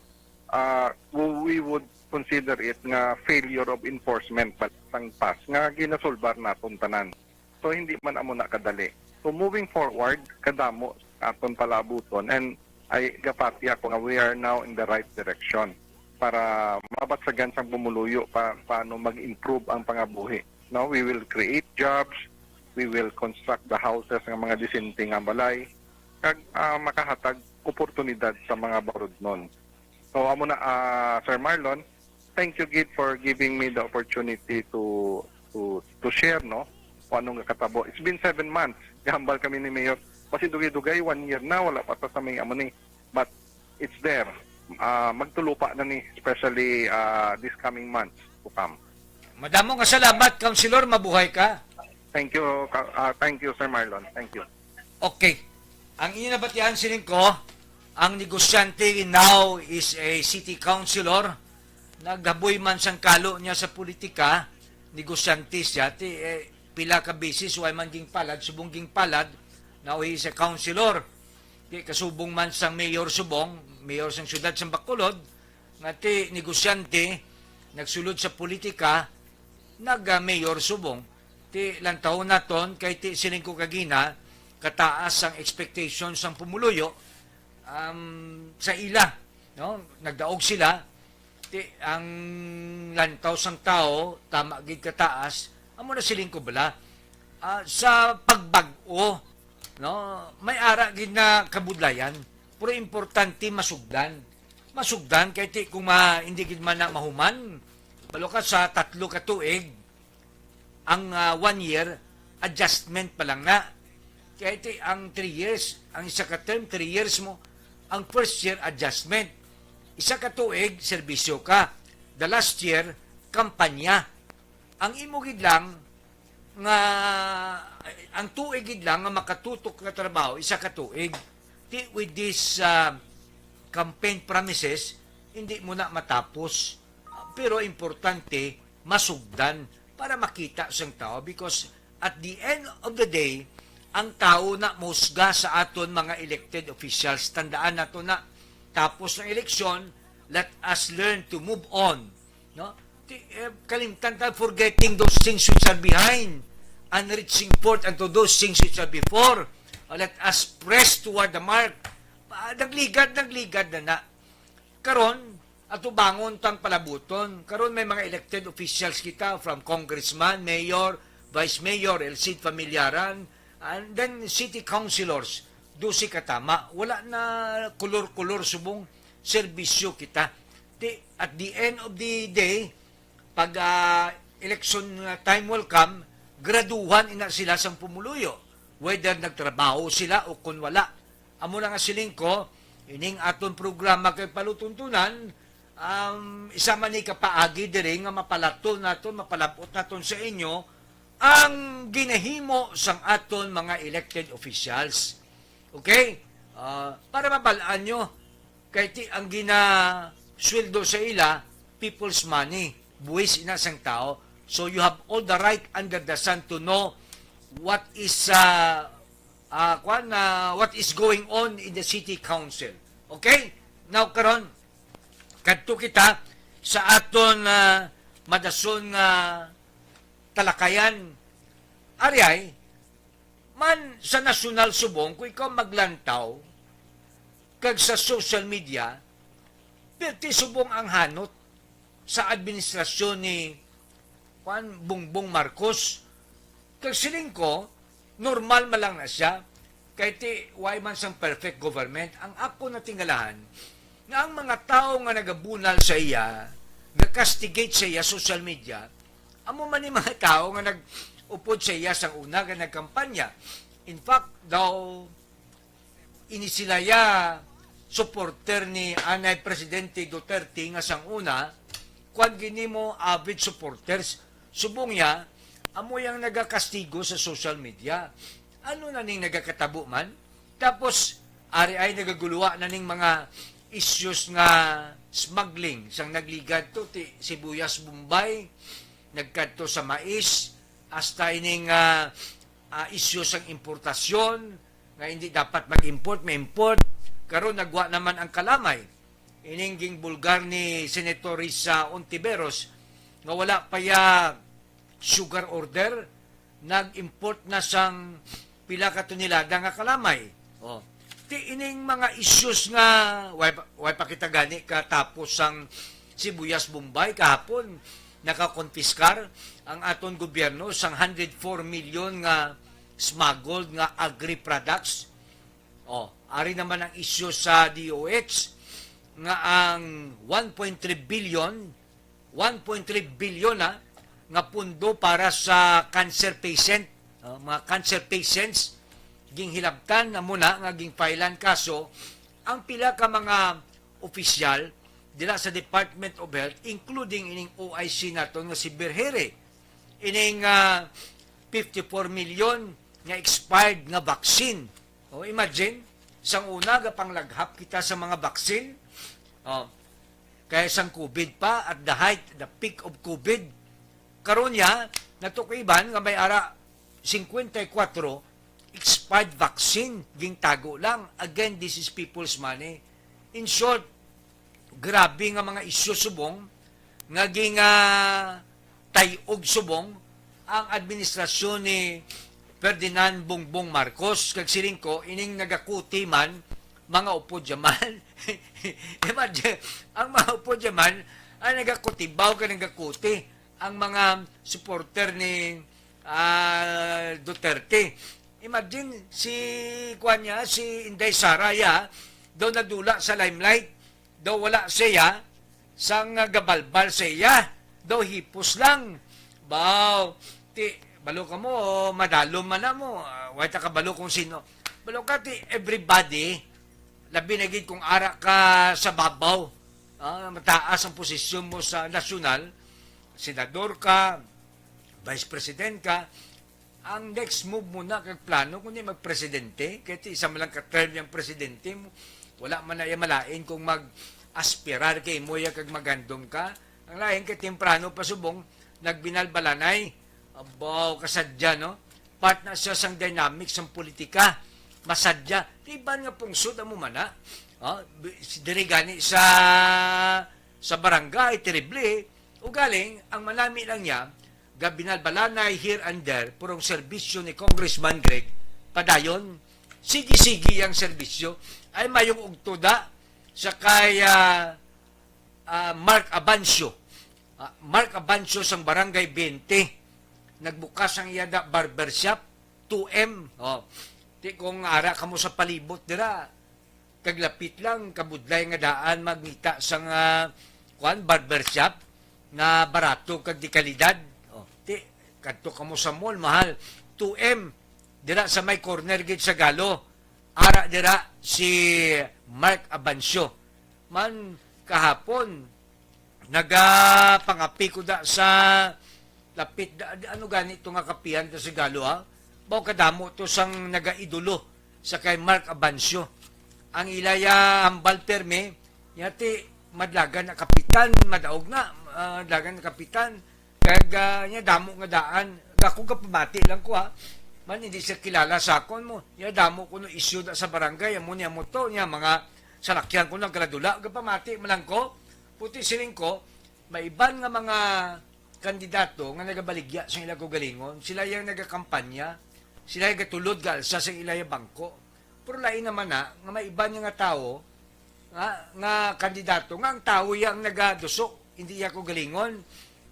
we would consider it nga failure of enforcement sang pass nga ginasolbar naton tanan. So hindi man amo na kadali. So moving forward, kadamo aton palabuton, and ay gapati ako nga we are now in the right direction para mabatsagan sang pumuluyo paano mag-improve ang pangabuhi. No, we will create jobs, we will construct the houses ng mga disenteng nga balay kag makahatag oportunidad sa mga barudnon. So amo na Sir Marlon, thank you Gid for giving me the opportunity to share, no, kung anong katabo. It's been 7 months. Gambal kami ni Mayor. Kasi dugay-dugay 1 year na wala pa ta sa may amo ni. But it's there. Magtulupa na ni, especially this coming months to come. Madamo nga salamat, Councilor. Mabuhay ka. Thank you Sir Marlon. Thank you. Okay. Ang inabatihan sining ko, ang negosyante now is a city councilor. Naghaboy man sang kalo niya sa politika, negosyante siya. Pila ka beses, way man ging palad, subong ging palad. Now he is a councilor. Kasubong man sang mayor subong, mayor sang syudad sang Bacolod, nga negosyante, nagsulod sa politika, nag-mayor subong. Lantaw naton, kay sining ko kagina, kataas ang expectations sang pumuluyo, sa ila, no? Nagdaog sila, ang lantaw sang tao, tama gid kataas, amo na siling ko bala, sa pagbag-o, no, may ara gid na kabudlayan, pero importante masugdan kay kung hindi gid man na mahuman, balo ka sa 3 ka tuig, ang 1 year adjustment pa lang na. Kaya ang 3 years, ang isa ka term 3 years mo, ang first year adjustment, isa ka tuig serbisyo ka, the last year kampanya. Ang imo gid lang nga ang tuig gid lang nga makatutok nga trabaho, isa ka tuig. With this campaign promises, hindi mo na matapos. Pero importante masugdan para makita sang tao, because at the end of the day, ang tao na musga sa aton mga elected officials. Tandaan nato na tapos ng eleksyon, let us learn to move on. No? Kalimtan tayo, forgetting those things which are behind and reaching forth unto those things which are before. Let us press toward the mark. Nagligad na na. Karon, ato bangon tang palabuton. Karon may mga elected officials kita, from congressman, mayor, vice mayor, El Cid Familiaran, and then city councilors. Dusi katama. Wala na kulor-kulor subong serbisyo kita. At the end of the day, pag election time will come, graduhan ina sila sang pumuluyo. Whether nagtrabaho sila o kung wala. Amo na nga siling ko, ining aton programa kay palutuntunan, isa man ni kapaagi diri nga mapalaton naton, mapalapot naton sa inyo ang ginahimo sang aton mga elected officials. Okay? Para mabalaan nyo, kay ang ginasweldo sa ila, people's money, buwis ina sang tao. So you have all the right under the sun to know what is what is going on in the city council. Okay? Now karon, kadto kita sa aton madason talakayan. Aryay, man sa nasyonal subong, kung ikaw maglantaw, kag sa social media, perti subong ang hanot sa administrasyon ni Bongbong Marcos. Kag siling ko, normal malang na siya, kahit why man sang perfect government. Ang ako na tingalahan, nga ang mga tao nga nagabunal sa iya, nagkastigate sa iya social media, amo man ni mga tao nga nag-upod sa iya sang una nga nagkampanya. In fact, daw, inisilaya supporter ni Anay Presidente Duterte nga sang una, kwan gini mo avid supporters. Subong ya, amo yang nagakastigo sa social media. Ano na ning nagakatabo man? Tapos, ari ay nagaguluwa na ning mga issues nga smuggling sang nagligad to ti sibuyas Bombay, nagkadto sa mais, hasta ining issues ang importasyon, nga hindi dapat mag-import, may-import. Karon nagwa naman ang kalamay. Iningging bulgar ni Senator Risa Ontiveros nga wala pa ya sugar order, nag-import na sang pila ka tonelada nga kalamay. Oh. Ti ining mga issues nga way pa kita gani katapos sang sibuyas Bombay kahapon nakakonfiskar ang aton gobyerno sang 104 million nga smuggled nga agri-products. Oh, ari naman ang issue sa DOH nga ang 1.3 billion nga pundo para sa cancer patient, mga cancer patients ging hilabtan na muna nga ging filean kaso ang pila ka mga opisyal dila sa Department of Health including ining OIC naton nga si Berhere ining 54 million nga expired nga vaccine. O imagine sang una ga panglaghap kita sa mga vaccine. Kaya sang COVID pa at the height, the peak of COVID. Karon ya natukiban nga may ara 54 expired vaccine ging tago lang. Again, this is people's money. In short, grabe nga mga isyu subong nga ging tayog subong ang administrasyon ni Ferdinand Bongbong Marcos kag siling ko ining nagakuti man mga upo dyaman. Imagine, ang mga upo dyaman ay nagakutibaw ka nagakuti ang mga supporter ni Duterte. Imagine si Kuanya, si Inday Saraya daw nadula sa limelight, daw wala siya sang gabalbal siya, daw hipos lang. Baw, balo ka mo, madalo man na mo, wala ka balo kung sino. Balo ka ti everybody, labi na gid kung ara ka sa babaw, mataas ang posisyon mo sa nasyonal, senador ka, vice president ka, ang next move mo na kag plano kundi magpresidente, kaya isa man lang ka-term yung presidente mo, wala man na malain kung mag-aspirar kay mo kag magandong ka. Ang lain kay temprano pasubong, nagbinalbalanay, abaw kasadya, no? Part na siya sang dynamics ng politika, masadya. Iban nga pungsod mo man na, diri gani sa barangay, terrible, o galing, ang manami lang niya, gabinalbalanay here and there, purong serbisyo ni Congressman Greg, padayon, sige-sige ang serbisyo, ay mayong ugtuda sa kay Mark Abancio. Mark Abancio sang Barangay 20, nagbukas ang iyada barbershop, 2M. Di kung ara ka mo sa palibot dira, kaglapit lang, kabudlay nga daan, magngita sang barbershop, na barato kag di kalidad. Di, kadto ka mo sa mall, mahal. 2M, dira sa may corner gate sa Galo. Ara dira si Mark Abancio. Man kahapon, nagapangapi ko da sa lapit, ano ganito nga kapihan da sa Galo, ha? Baw kadamo to sang nagaidolo sa kay Mark Abancio. Ang ilaya hambal perme, yati madlagan na kapitan, madaog na, dagan na kapitan, kaya niya damo nga daan, ako kapamati lang ko ha, man hindi siya kilala sa akon mo, niya damo ko no issue da sa barangay, mo niya mo to, niya mga salakyan ko ng kaladula, kapamati man lang ko, puti siling ko, may iban nga mga kandidato nga nagabaligya sa ilang galingon, sila yung nagakampanya, sila yung gatulod galsa sa ilang bangko, pero lain naman na, nga may iban nga tao, nga kandidato, nga ang tao yung nagadusok, hindi ako galingon,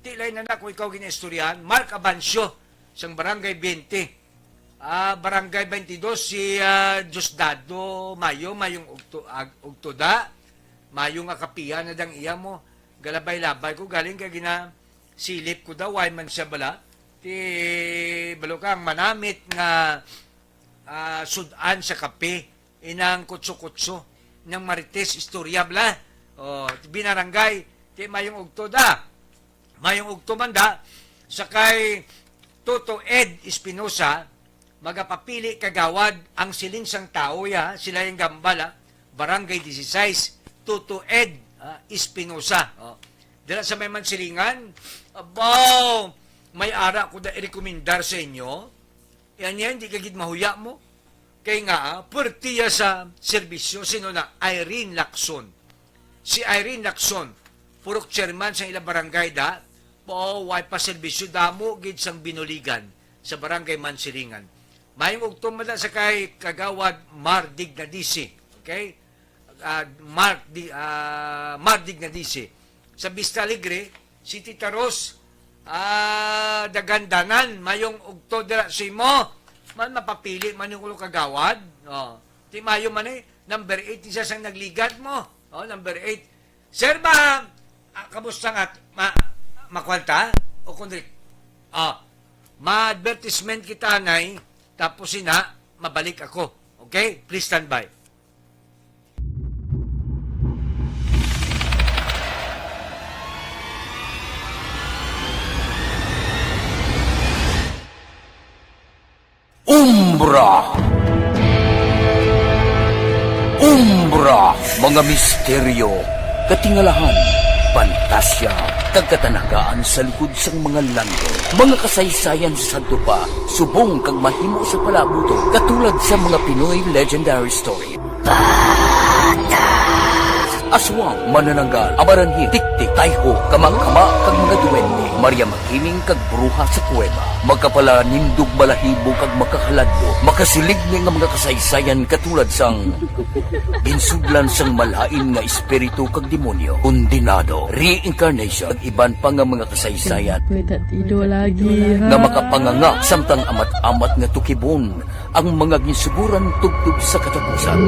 tilay na na kung ikaw ginaistoryahan, Mark Abancio, sang Barangay 20, Barangay 22, si Diosdado Mayo, mayong ugtuda, mayong akapihan na dang iya mo, galabay-labay ko, galing ka silip ko daw, why man siya bala, ti balo kang manamit nga sudan sa kape, inang kutso-kutso, ng Marites, istorya bala, binarangay, ti mayong ugtuda, Mayong ugtumanda sa kay Toto Ed Espinosa, magapapili kagawad ang silinsang tao ya, sila yung gambala, Barangay 16, Toto Ed Espinosa. Dila sa may mansilingan, abaw, may ara ko na i-rekomendar sa inyo. Yan, di kagid mahuya mo. Kaya nga, pertiya sa serbisyo, sino na? Irene Lacson. Si Irene Lacson, purok chairman sa ilang barangay da, way pa serbisyo damo, gid sang binuligan sa barangay Mansilingan. Mayong ugtumada sa kay kagawad Mar Dignadisi. Okay? Mar Dignadisi. Sa Vista Alegre, si Tita Ros, dagandanan, mayong ugto dira si mo, man mapapili man yung ulo kagawad. Ti mayo man number 8, isa sang nagligad mo. Number 8. Sir ba, kamusta nga, makwalta? O kundi, ma-advertisement kita nay, tapos mabalik ako. Okay? Please stand by. Umbra, mga misteryo, katingalahan, pantasya, kagkatanagaan sa likod sang mga lando, mga kasaysayan sa dupa, subong kag mahimo sa palabuto, katulad sa mga Pinoy legendary story. Aswang, manananggal, amaranhit, tiktik, tayho, kamang-kama, kag mga duwende, Maria Makining kag bruha sa kuweba, magkapala nindog balahibo kag makahaladlo, makasilig ni nga mga kasaysayan katulad sang ginsudlan sang malain nga espiritu kag demonyo, kondinado, reincarnation, kag iban pa nga mga kasaysayan nga makapanganga samtang amat-amat nga tukibon ang mga ginsuguran tugtog sa katapusan.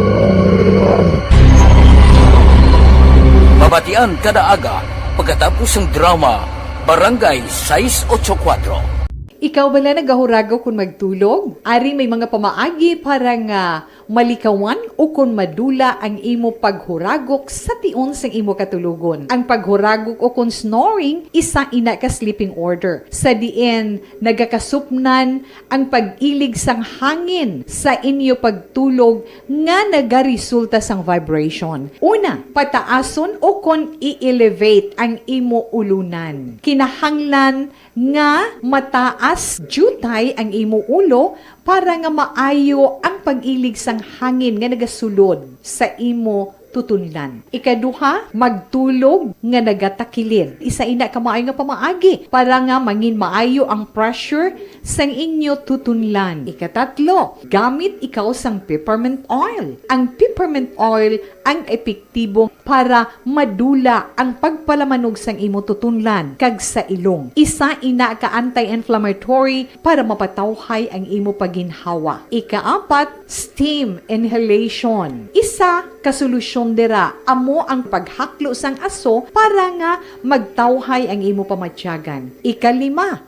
Mabatian kada aga pagkatapos ng drama Barangay 684. Ikaw bala nagahuragaw kung magtulog? Ari may mga pamaagi para nga malikawan o kung madula ang imo paghuragok sa tion sang imo katulugon. Ang paghuragok o kung snoring, isa ina ka sleeping order. Sa diin, nagakasupnan ang pag-ilig sang hangin sa inyo pagtulog nga nagaresulta sang vibration. Una, pataason o kung i-elevate ang imo ulunan. Kinahanglan nga mataas jutay ang imo ulo para nga maayo ang pag-ilig sang hangin nga nagasulod sa imo tutunlan. Ikaduha, magtulog nga nagatakilid. Isa ina ka maayo nga pamaagi para nga mangin maayo ang pressure sang inyo tutunlan. Ikatatlo, gamit ikaw sang peppermint oil. Ang peppermint oil ang epektibo para madula ang pagpalamanog sang imo tutunlan kag sa ilong. Isa ina ka anti-inflammatory para mapatawhay ang imo paginhawa. Ikaapat, steam inhalation. Isa ka solusyon dira amo ang paghaklo sang aso para nga magtawhay ang imo pamatyagan. Ikalima,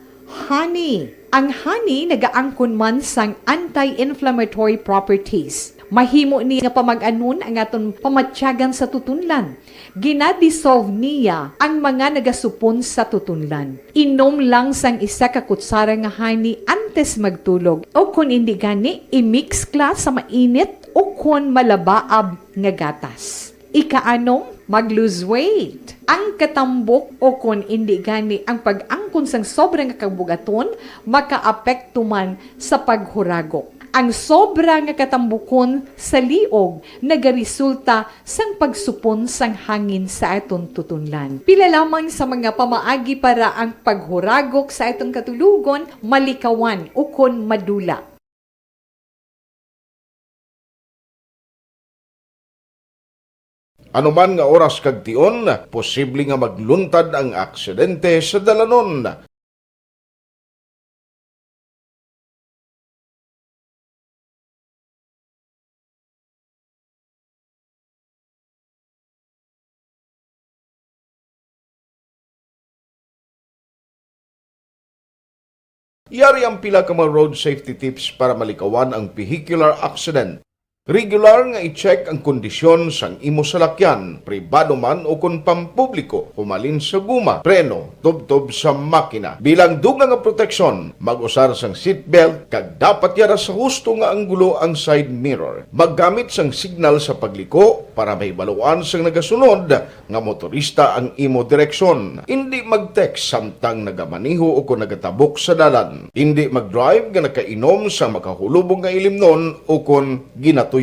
honey. Ang honey nagaangkon man sang anti-inflammatory properties. Mahimo ni nga pamag-anon ang aton pamatyagan sa tutunlan. Ginadissolve niya ang mga nagasupon sa tutunlan. Inom lang sang isa ka kutsara nga honey antes magtulog. O kung hindi gani, i-mix class sa mainit o kung malabaab nga gatas. Ikaanong, mag-lose weight. Ang katambok o kung hindi gani ang pag-angkon sang sobrang kabugaton, maka-apekto man sa paghuragok. Ang sobra nga katambukon sa liog nagaresulta sang pagsupon sang hangin sa aton tutunlan. Pila lamang sa mga pamaagi para ang paghuragok sa aton katulugon malikawan o kon madula. Anuman nga oras kag tion, posible nga magluntad ang aksidente sa dalanon. Yari ang pila ka mga road safety tips para malikawan ang vehicular accident. Regular nga i-check ang kondisyon sang imo salakyan, pribado man o kon pampubliko, humalin sa guma, preno, tubtob sa makina. Bilang dugang nga proteksyon, mag-usar sang seatbelt, kag dapat yara sa husto nga anggulo ang side mirror. Maggamit sang signal sa pagliko para mahibaluan sang nagasunod nga motorista ang imo direksyon. Hindi mag-text samtang nagamaniho o kung nagatabok sa dalan. Hindi mag-drive nga nakainom sa makahulubong nga ilimnon o kung ginatuyo.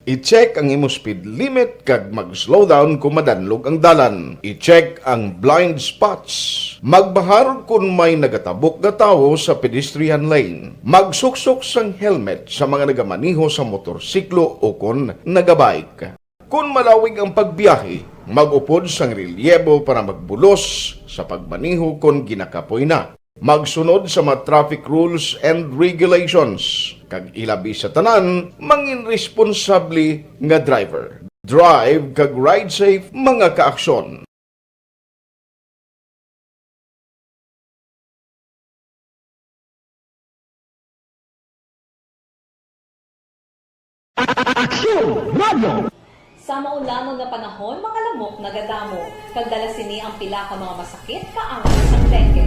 I-check ang imo speed limit kag mag-slow down kung madanlog ang dalan. I-check ang blind spots. Magbahar kung may nagatabok na tao sa pedestrian lane. Magsuksok sang helmet sa mga nagamaniho sa motorsiklo o kung nagabike. Kung malawig ang pagbiyahe, mag-upod sang relyebo para magbulos sa pagmaniho kung ginakapoy na. Magsunod sa mga traffic rules and regulations. Kag ilabi sa tanan, mangin responsable nga driver. Drive kag ride safe mga kaaksyon. Sa maulanon nga panahon, mga lamok nagadamo. Kagdala sini ang pila ka mga masakit kaangay sang dengue.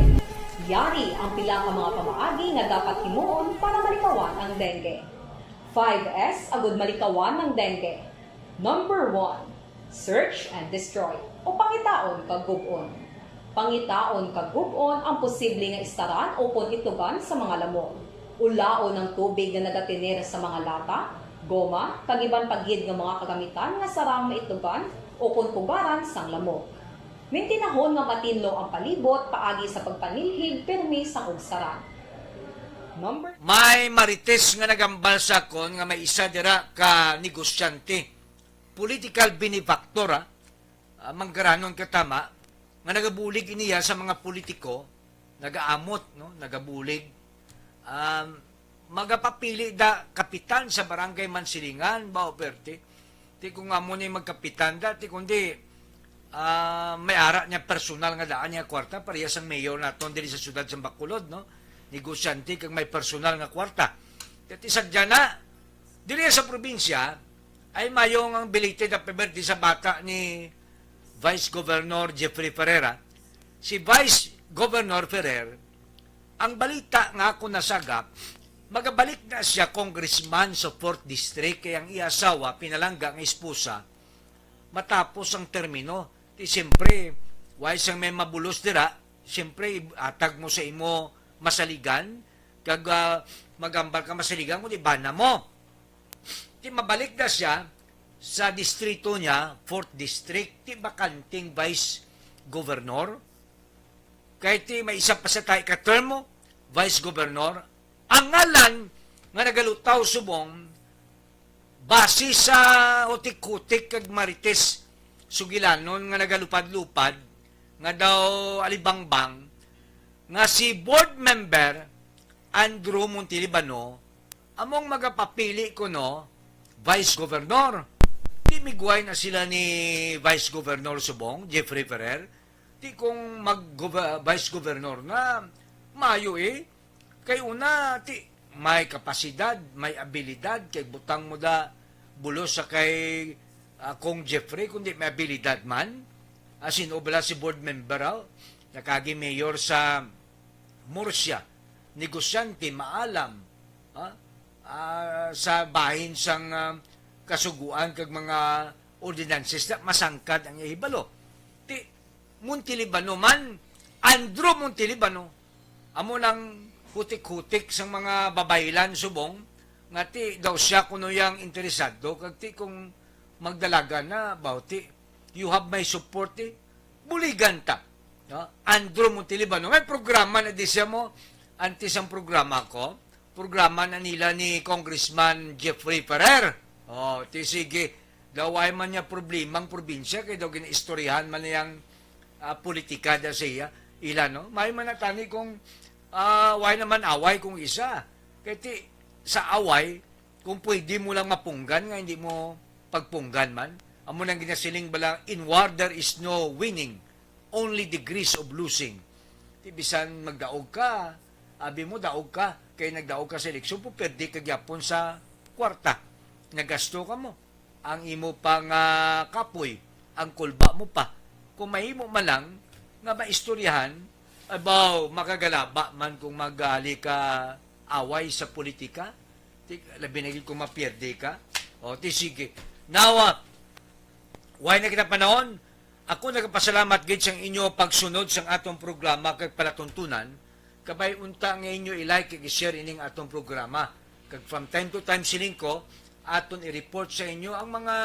Yari ang pila ka mga pamaagi nga dapat himuon para malikawan ang dengue. 5S agud malikawan ng dengue. Number 1, search and destroy o pangitaon kag gub-on. Pangitaon kag gub-on ang posible nga istaran o kon itugan sa mga lamok. Ulaon ng tubig nga nagatinira sa mga lata, goma, kag iban paggid nga mga kagamitan nga sarang maitugan o kon pugaran sang lamok. Mintinahon nga matinlo ang palibot paagi sa pagpanilhig permi sang ugsaran. Number May marites nga nagambal sa kon nga may isa dira ka negosyante. Political benefactor, manggaranon katama, nga nagabulig iniya sa mga politiko, nagaamot, no? Nagabulig. Magapapili da kapitan sa barangay Mansilingan, Baoperte. Ti kung nga muna yung magkapitan da, ti kundi may ara niya personal nga daan niya kwarta parehas ang mayor naton diri sa syudad sa Bacolod, no? Negosyante kag may personal nga kwarta. Kati sadya na diri sa probinsya ay mayong ang belated na peberde sa bata ni Vice Governor Jeffrey Ferrera. Si Vice Governor Ferrer, ang balita nga ako nasagap, magabalik na siya congressman sa 4th District kaya ang iasawa pinalangga ang esposa matapos ang termino. Di siyempre, why siyang may mabulos dira, siyempre, atag mo sa imo masaligan, kag magambal ka masaligan, kundi bana mo. Di mabalik na siya sa distrito niya, 4th District, di bakanting Vice Governor. Kahit di may isa pa sa tayo ka-term mo, Vice Governor, ang ngalan nga nagalutaw subong, base sa utik-utik kag marites sugilanon nga nagalupad-lupad nga daw alibangbang nga si board member Andrew Montilibano among magapapili ko no Vice Governor. Di migway na sila ni Vice Governor Subong, Jeffrey Ferrer. Di kung mag-Vice Governor na mayo kay una ti may kapasidad, may abilidad kay butang mo da bulos sa kay kung Jeffrey, kundi may abilidad man. Sinubala si board member nakagi mayor sa Murcia, negosyante, maalam sa bahin sang kasuguan kag mga ordinances na masangkad ang ihibalo. Ti Montilibano man, Andrew Montilibano, amo nang hutik-hutik sang mga babaylan subong, nga ti daw siya kuno yang interesado, kag ti kung magdalaga na, bauti, you have my support, buligan ta. No? Andrew Montilibano, may programa na di siya mo, antes ang programa ko, programa na nila ni Congressman Jeffrey Ferrer. Ti sige, daw ay man niya problemang probinsya, kaya daw ginaistoryahan man niyang politika da siya, ilan, no? May manatani kung why naman away kung isa. Kaya ti, sa away, kung pwede mo lang mapunggan, nga hindi mo pagpunggan man, amo nang ginasiling bala, in war there is no winning, only degrees of losing. Ti bisan magdaog ka, abi mo daog ka, kay nagdaog ka sa eleksyon, puperde ka gyapon sa kwarta. nagasto ka mo. Ang imo pang kapoy, ang kulba mo pa. Kung mahimo man lang nga maistoryahan, abaw, makagalaba man kung magali ka away sa politika. Labi na kung mapierde ka. O, sige. Now, why na kita panahon? Ako nagpasalamat gid sa inyo pagsunod sa atong programa kag palatuntunan. Kabay unta nga inyo i-like kag i-share ining atong programa. Kag from time to time sining ko aton i-report sa inyo ang mga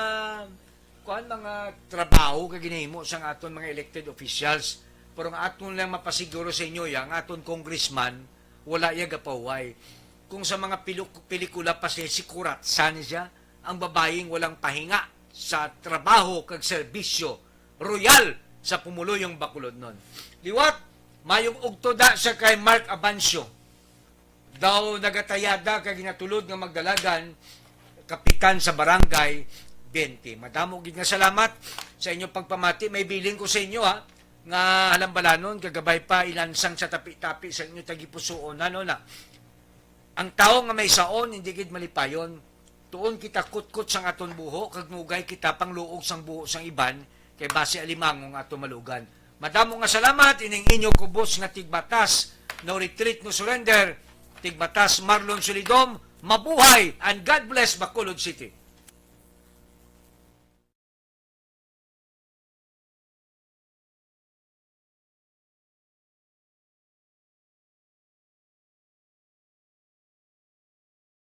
trabaho kag ginahimo sa aton mga elected officials. Pero ang aton lang mapasiguro sa inyo yang aton congressman wala iya gapaway. Kung sa mga pelikula pa siya si Kuratsan siya, ang babayeng walang pahinga sa trabaho kag serbisyo royal sa pumuluyong Bacolod nun. Liwat, mayong ugtoda sa kay Mark Abancio. Daw nagatayada kag ginatulod nga magdalagan kapitan sa barangay 20. Madamo gid nga salamat sa inyong pagpamati. May biling ko sa inyo nga halambalanon kagabay pa ilansang sa tapi-tapi sa inyo tagipusoon na. Ang tao nga may saon hindi gid malipayon. Tuon kita kutkot sang aton buho kag nugay kita pangluog sang buho sang iban kay base alimango nga ato malugan. Madamo nga salamat ining inyo kubos nga tigbatas no retreat no surrender tigbatas Marlon Solidom, mabuhay and God bless Bacolod City.